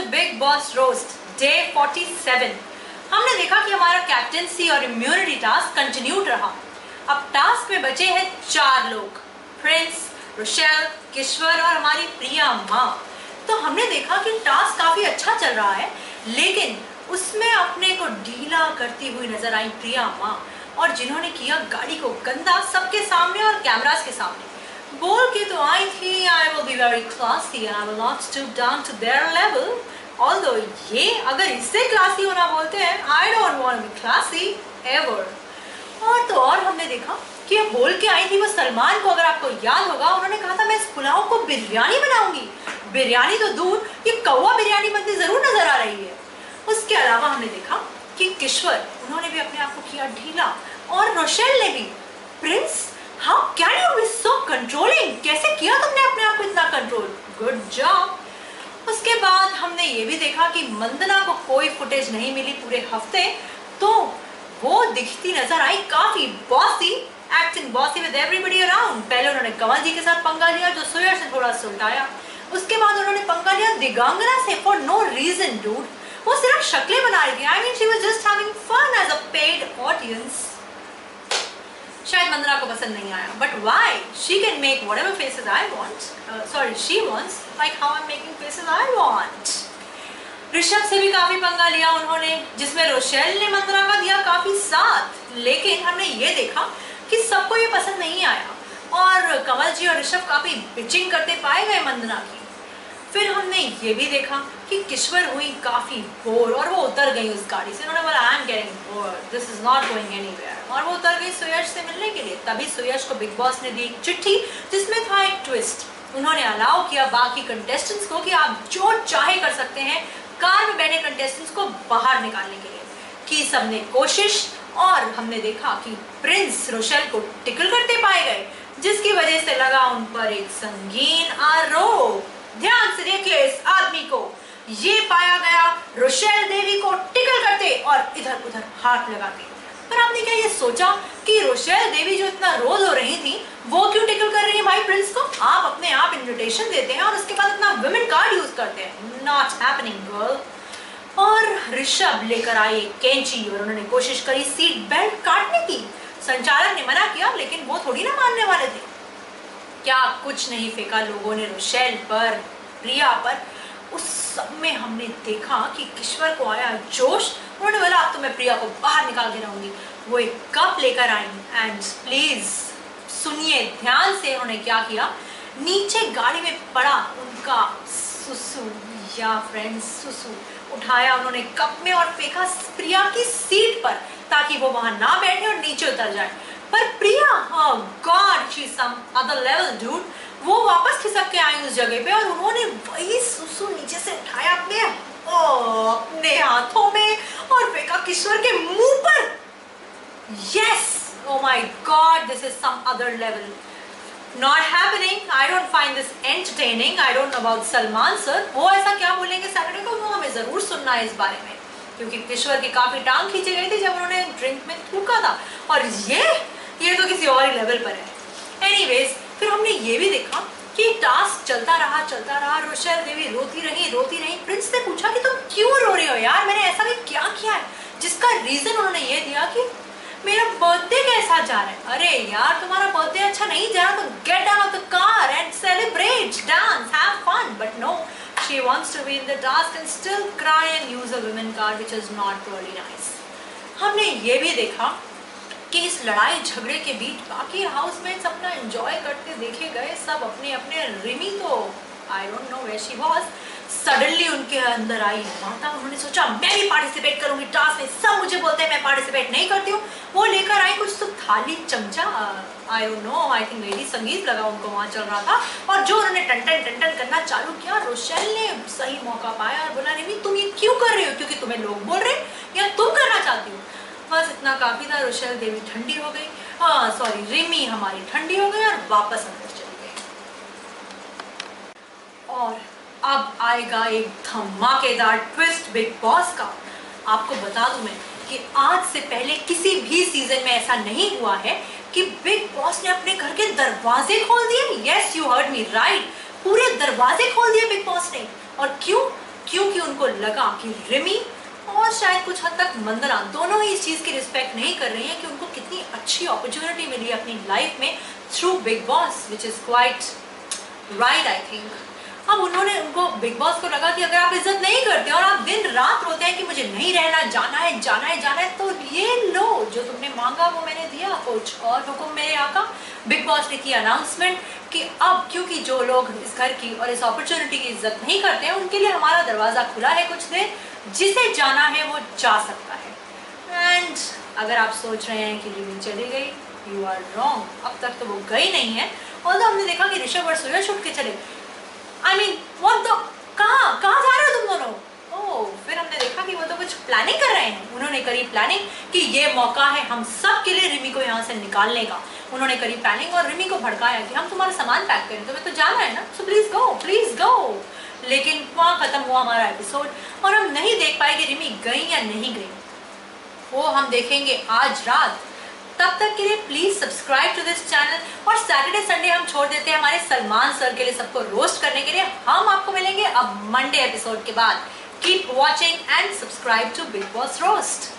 Big Boss roast day 47। हमने देखा कि हमारा कैप्टेंसी और इम्यूनिटी टास्क कंटिन्यूड रहा। अब टास्क में बचे हैं 4 लोग, प्रिंस, रोशेल, किश्वर और हमारी प्रिया माँ। तो हमने देखा कि टास्क काफी अच्छा चल रहा है, लेकिन उसमें अपने को ढीला करती हुई नजर आई प्रिया माँ, और जिन्होंने किया गाड़ी को गंदा सबके सामने और कैमरास के सामने। बोल के तो आई थी I will be very classy and I will not stoop down to their level, although ये अगर इससे क्लासी होना बोलते हैं, I don't want to be classy ever. और तो और हमने देखा कि ये बोल के आई थी वो सलमान को, अगर आपको याद होगा, उन्होंने कहा था मैं इस पुलाव को बिरयानी बनाऊंगी। बिरयानी तो दूर, ये कौवा बिरयानी बनती जरूर नजर आ रही है। उसके अलावा हमने देखा कि किश्वर, उन्होंने भी अपने आप को किया ढीला, और रोशेल ने भी। Prince, how can you be so controlling, कैसे किया तुमने अपने आप को इतना कंट्रोल, गुड जॉब। उसके बाद हमने ये भी देखा कि मंदना को कोई फुटेज नहीं मिली पूरे हफ्ते, तो वो दिखती नजर आई काफी bossy, acting bossy with everybody around. पहले उन्होंने कमल जी के साथ पंगा लिया जो सुयर से थोड़ा सुलटाया। उसके बाद उन्होंने पंगा लिया दिगांगना से फॉर नो रीजन डूड। वो सिर्फ शक्लें बना रही थी, I mean she was just having fun as a paid audience. शायद मंदना को पसंद नहीं आया, but why, she can make whatever faces I want, she wants, like how I am making faces I want. Rishabh से भी काफी पंगा लिया उन्होंने, जिसमें रोशेल ने मंदना का दिया काफी साथ, लेकिन हमने ये देखा कि सबको ये पसंद नहीं आया, और कमल जी और ऋषभ काफी बिचिंग करते पाए गए मंदना की। फिर हमने ये भी देखा कि किश्वर हुई काफी बोर, और वो उतर गई उस गाड़ी से। उन्होंने बोला I am getting bored, this is not going anywhere, और वो उतर गई सुयश से मिलने के लिए। तभी सुयश को बिग बॉस ने दी एक चिट्ठी जिसमें था एक ट्विस्ट। उन्होंने अलाउ किया बाकी कंटेस्टेंट्स को कि आप जो चाहे कर सकते हैं कार में बैठे कंटेस्टेंट्स को बाहर निकालने के लिए। की सबने कोशिश, और हमने देखा कि प्रिंस रोशेल को टिकल करते पाए गए, जिसकी वजह से लगा उन पर एक संगीन आरोप। ध्यान से देखिए इस आदमी को, ये पाया गया रोशेल देवी को टिकल करते और इधर उधर हाथ लगाते। पर आपने क्या ये सोचा कि रोशेल देवी जो इतना रोज हो रही थी, वो क्यों टिकल कर रही है भाई प्रिंस को? आप अपने आप इन्विटेशन देते हैं और उसके बाद अपना वुमेन कार्ड यूज करते हैं, नॉट हैपनिंग गर्ल। और ऋषभ लेकर आए कैंची और उन्होंने कोशिश करी सीट बेल्ट काटने की। संचालक ने मना किया, लेकिन वो थोड़ी ना मानने वाले थे। क्या कुछ नहीं फेंका लोगों ने रोशेल पर, प्रिया पर। उस सब में हमने देखा कि किश्वर को आया जोश। उन्होंने बोला अब तो मैं प्रिया को बाहर निकाल के रहूंगी। वो एक कप लेकर आई, एंड प्लीज सुनिए ध्यान से उन्होंने क्या किया। नीचे गाड़ी में पड़ा उनका सुसु, या फ्रेंड्स सुसु, उठाया उन्होंने कप में और फेंका प्रिया की सीट पर, ताकि वो वहां ना बैठे और नीचे उतर जाए। पर प्रिया, oh God, she's some other level, dude, वो वापस खिसक के आई उस जगह पे, और उन्होंने वही सुसु नीचे से उठाया अपने हाथों में और फेंका किश्वर के मुंह पर। Yes, oh my God, this is some other level. Not happening. I don't find this entertaining. I don't know about Salman sir, वो ऐसा क्या बोलेंगे सैटरडे को, वो हमें जरूर सुनना है इस बारे में, क्योंकि किश्वर की काफी टांग खींची गई थी जब उन्होंने ड्रिंक में थूका था, और ये तो किसी और ही लेवल पर है। एनीवेज, फिर हमने ये भी देखा कि टास्क चलता रहा। रोशेल देवी रोती रही। प्रिंस ने पूछा कि तुम क्यों रो रही हो यार, मैंने ऐसा भी क्या किया है? जिसका रीजन उन्होंने ये दिया कि मेरा बर्थडे कैसा जा रहा है। अरे यार, तुम्हारा बर्थडे अच्छा नहीं जा रहा तो get out of the car and celebrate, dance, have fun. But no, she wants to be in the task and still cry and use a women card, which is not really nice. हमने ये भी देखा कि इस लड़ाई झगड़े के बीच बाकी हाउसमेट्स अपना एंजॉय करते देखे गए, सब अपने। रिमी तो I don't know where she was, suddenly उनके अंदर आई माता। उन्होंने सोचा मैं भी पार्टिसिपेट करूंगी टास्क में, सब मुझे बोलते हैं मैं पार्टिसिपेट नहीं करती हूँ। वो लेकर आई कुछ तो थाली, चमचा, आई don't no, I think lady संगीत लगा उनको वहां चल रहा था, और जो उन्होंने टन करना चालू किया, रोशेल ने सही मौका पाया और बोला रिमी तुम ये क्यों कर रहे हो, क्योंकि तुम्हें लोग बोल रहे या तुम करना चाहती हो? बस इतना काफी था। रोशेल देवी ठंडी हो गई, रिमी हमारी ठंडी हो गई और वापस अंदर चली गई। और अब आएगा एक धमाकेदार ट्विस्ट बिग बॉस का। आपको बता दूं मैं कि आज से पहले किसी भी सीजन में ऐसा नहीं हुआ है कि बिग बॉस ने अपने घर के दरवाजे खोल दिए। Yes, you heard me right, पूरे दरवाजे खोल दिए बिग बॉस ने। और क्यों? क्योंकि उनको लगा कि रिमी और शायद कुछ हद तक मंदना दोनों ही इस चीज की रिस्पेक्ट नहीं कर रही हैं कि उनको कितनी अच्छी अपॉर्चुनिटी मिली अपनी लाइफ में through big boss, which is quite right I think. अब उनको बिग बॉस को लगा कि अगर आप इज्जत नहीं करते और आप दिन रात रोते हैं कि मुझे नहीं रहना, जाना है जाना है जाना है, तो ये लो जो तुमने मांगा वो मैंने दिया, कुछ और हुक्म मेरे आका। बिग बॉस ने किया अनाउंसमेंट कि अब क्योंकि जो लोग इस घर की और इस अपॉर्चुनिटी की इज्जत नहीं करते हैं उनके लिए हमारा दरवाजा खुला है कुछ देर, जिसे जाना है वो जा सकता है। एंड अगर आप सोच रहे हैं कि रिमी चली गई, यू आर रॉन्ग। अब तक तो वो गई नहीं है, और हमने देखा कि ऋषभ और सूरज उठ के चले। I mean, what the? कहाँ जा रहे हो तुम दोनों? ओह, फिर हमने देखा कि वो तो कुछ प्लानिंग कर रहे हैं। उन्होंने करी प्लानिंग कि ये मौका है हम सब के लिए रिमी को यहाँ से निकालने का। उन्होंने करी प्लानिंग और रिमी को भड़काया कि हम तुम्हारा सामान पैक करें, तुम्हें तो जाना है ना, सो प्लीज गो। लेकिन वहाँ खत्म हुआ हमारा एपिसोड और हम नहीं देख पाए कि रिमी गई या नहीं गई। वो हम देखेंगे आज रात। तब तक के लिए please subscribe to this channel, और सैटरडे संडे हम छोड़ देते हैं हमारे सलमान सर के लिए सबको रोस्ट करने के लिए। हम आपको मिलेंगे अब मंडे एपिसोड के बाद। Keep watching and subscribe to Bigg Boss roast.